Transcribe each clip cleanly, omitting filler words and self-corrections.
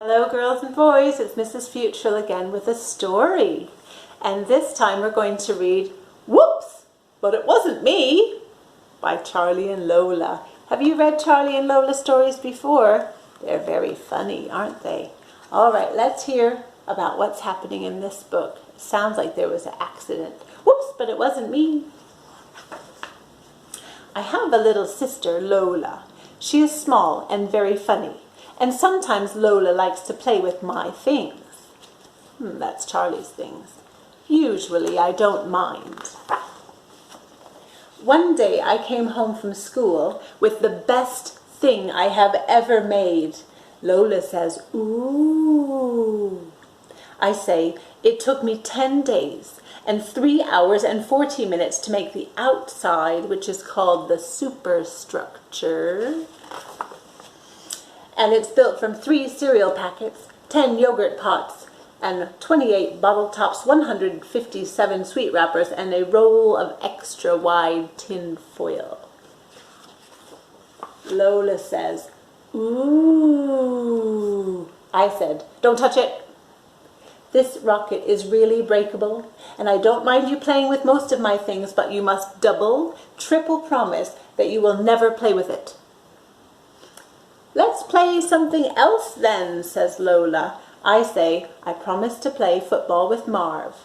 Hello girls and boys, it's Mrs Fewtrell again with a story. And this time we're going to read Whoops! But It Wasn't Me by Charlie and Lola. Have you read Charlie and Lola stories before? They're very funny, aren't they? Alright, let's hear about what's happening in this book. It sounds like there was an accident. Whoops, but it wasn't me. I have a little sister, Lola. She is small and very funny. And sometimes Lola likes to play with my things. That's Charlie's things. Usually I don't mind. One day I came home from school with the best thing I have ever made. Lola says, ooh. I say, it took me 10 days and 3 hours and 40 minutes to make the outside, which is called the superstructure. And it's built from 3 cereal packets, 10 yogurt pots, and 28 bottle tops, 157 sweet wrappers, and a roll of extra wide tin foil. Lola says, ooh. I said, don't touch it. This rocket is really breakable, and I don't mind you playing with most of my things, but you must double, triple promise that you will never play with it. Let's play something else then, says Lola. I say, I promise to play football with Marv.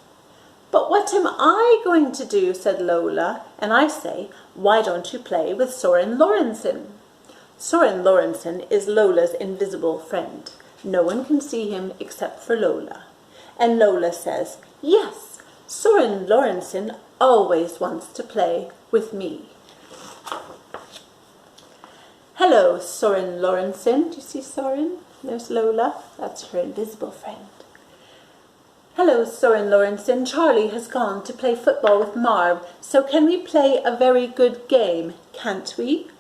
But what am I going to do, said Lola, and I say, why don't you play with Soren Lorentzen? Soren Lorentzen is Lola's invisible friend. No one can see him except for Lola. And Lola says, yes, Soren Lorentzen always wants to play with me. Hello, Soren Lorentzen. Do you see Soren? There's Lola. That's her invisible friend. Hello, Soren Lorentzen. Charlie has gone to play football with Marv, so can we play a very good game, can't we?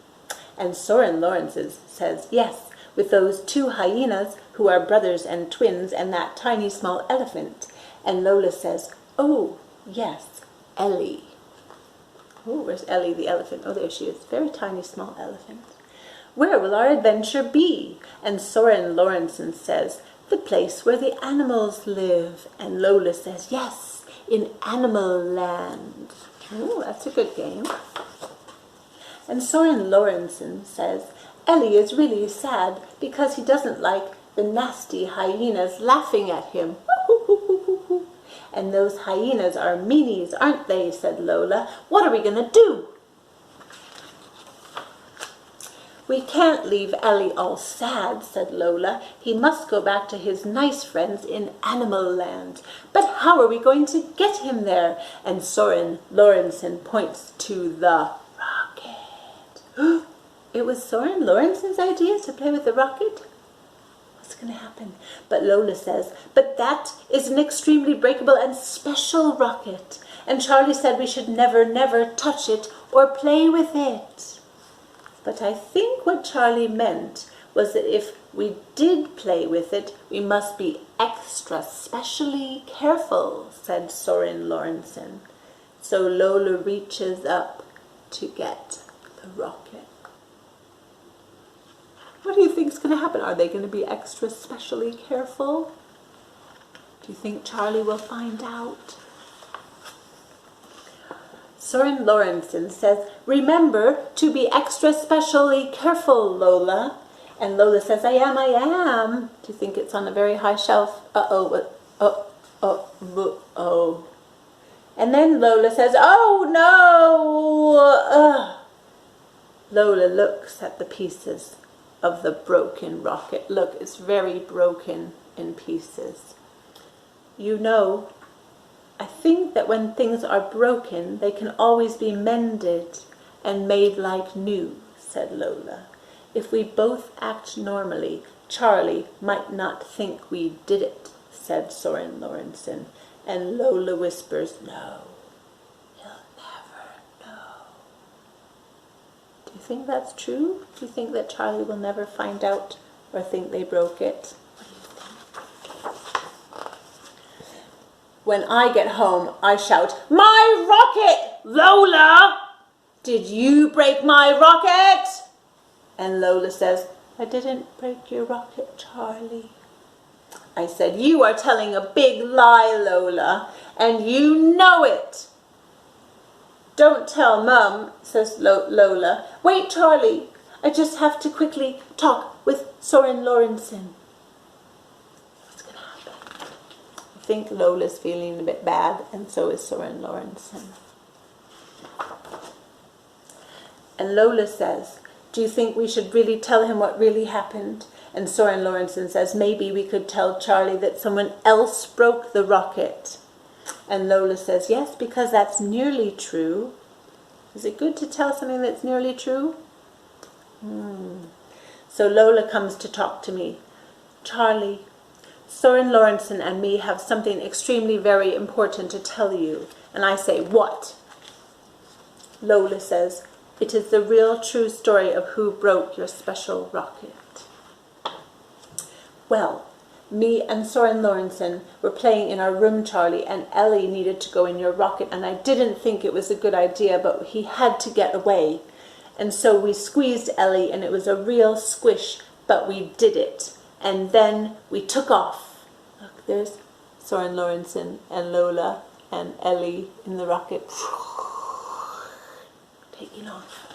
And Soren Lorentzen says, yes, with those 2 hyenas who are brothers and twins and that tiny small elephant. And Lola says, oh, yes, Ellie. Oh, where's Ellie the elephant? Oh, there she is. Very tiny small elephant. Where will our adventure be? And Soren Lorentzen says, the place where the animals live. And Lola says, yes, in Animal Land. Oh, that's a good game. And Soren Lorentzen says, Ellie is really sad because he doesn't like the nasty hyenas laughing at him. And those hyenas are meanies, aren't they? Said Lola. What are we going to do? We can't leave Ellie all sad, said Lola. He must go back to his nice friends in Animal Land. But how are we going to get him there? And Soren Lorentzen points to the rocket. It was Soren Lorentzen's idea to play with the rocket? What's going to happen? But Lola says, but that is an extremely breakable and special rocket. And Charlie said we should never, never touch it or play with it. But I think what Charlie meant was that if we did play with it, we must be extra specially careful, said Soren Lorentzen. So Lola reaches up to get the rocket. What do you think is going to happen? Are they going to be extra specially careful? Do you think Charlie will find out? Soren Lorentzen says, remember to be extra specially careful, Lola. And Lola says, I am. Do you think it's on a very high shelf? Uh-oh. And then Lola says, oh no! Lola looks at the pieces of the broken rocket. Look, it's very broken in pieces. You know, I think that when things are broken, they can always be mended and made like new, said Lola. If we both act normally, Charlie might not think we did it, said Soren Lorentzen. And Lola whispers, no, he'll never know. Do you think that's true? Do you think that Charlie will never find out or think they broke it? When I get home, I shout, my rocket, Lola! Did you break my rocket? And Lola says, I didn't break your rocket, Charlie. I said, "You are telling a big lie, Lola, and you know it." "Don't tell Mum," says Lola. "Wait, Charlie, I just have to quickly talk with Soren Lorentzen." What's going to happen? I think Lola's feeling a bit bad, and so is Soren Lorentzen. And Lola says, "Do you think we should really tell him what really happened?" And Soren Lorentzen says, "Maybe we could tell Charlie that someone else broke the rocket." And Lola says, "Yes, because that's nearly true." Is it good to tell something that's nearly true? So Lola comes to talk to me. "Charlie, Soren Lorentzen and me have something extremely very important to tell you." And I say, "What?" Lola says, "It is the real true story of who broke your special rocket." Well, me and Soren Lorentzen were playing in our room, Charlie, and Ellie needed to go in your rocket, and I didn't think it was a good idea, but he had to get away. And so we squeezed Ellie, and it was a real squish, but we did it. And then we took off. Look, there's Soren Lorentzen and Lola and Ellie in the rocket. Taking off.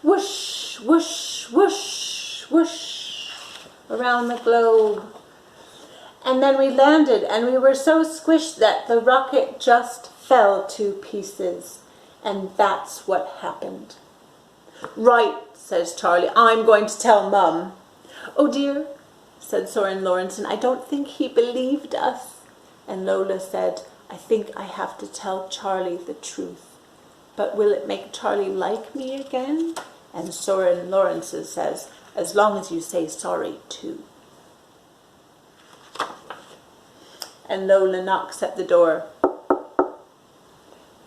Whoosh, whoosh, whoosh, whoosh. Around the globe. And then we landed, and we were so squished that the rocket just fell to pieces. And that's what happened. "Right," says Charlie, "I'm going to tell Mum." "Oh dear," said Soren Lorentzen, "I don't think he believed us." And Lola said, "I think I have to tell Charlie the truth. But will it make Charlie like me again?" And Soren Lorentzen says, "As long as you say sorry too." And Lola knocks at the door.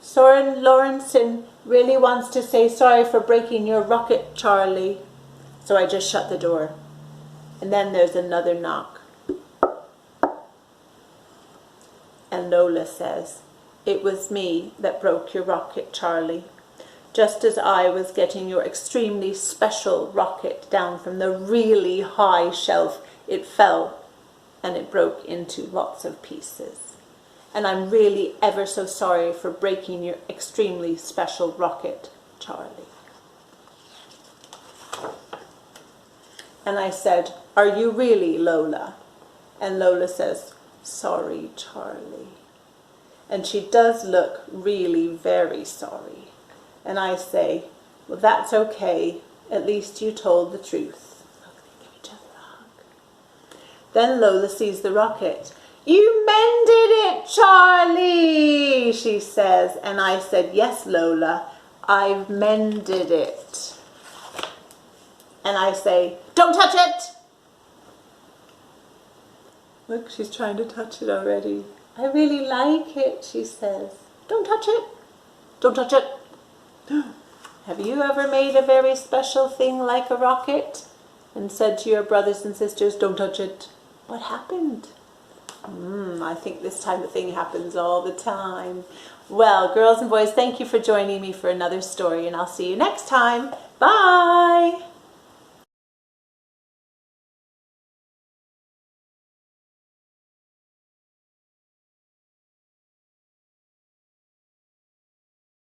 "Soren Lorentzen really wants to say sorry for breaking your rocket, Charlie." So I just shut the door. And then there's another knock. And Lola says, "It was me that broke your rocket, Charlie. Just as I was getting your extremely special rocket down from the really high shelf, it fell and it broke into lots of pieces. And I'm really ever so sorry for breaking your extremely special rocket, Charlie." And I said, "Are you really, Lola?" And Lola says, "Sorry, Charlie." And she does look really very sorry. And I say, "Well, that's okay. At least you told the truth." Look, they give each other a hug. Then Lola sees the rocket. "You mended it, Charlie," she says. And I said, "Yes, Lola, I've mended it." And I say, "Don't touch it." Look, she's trying to touch it already. "I really like it," she says. "Don't touch it. Don't touch it." Have you ever made a very special thing like a rocket and said to your brothers and sisters, "Don't touch it"? What happened? I think this type of thing happens all the time. Well, girls and boys, thank you for joining me for another story, and I'll see you next time. Bye!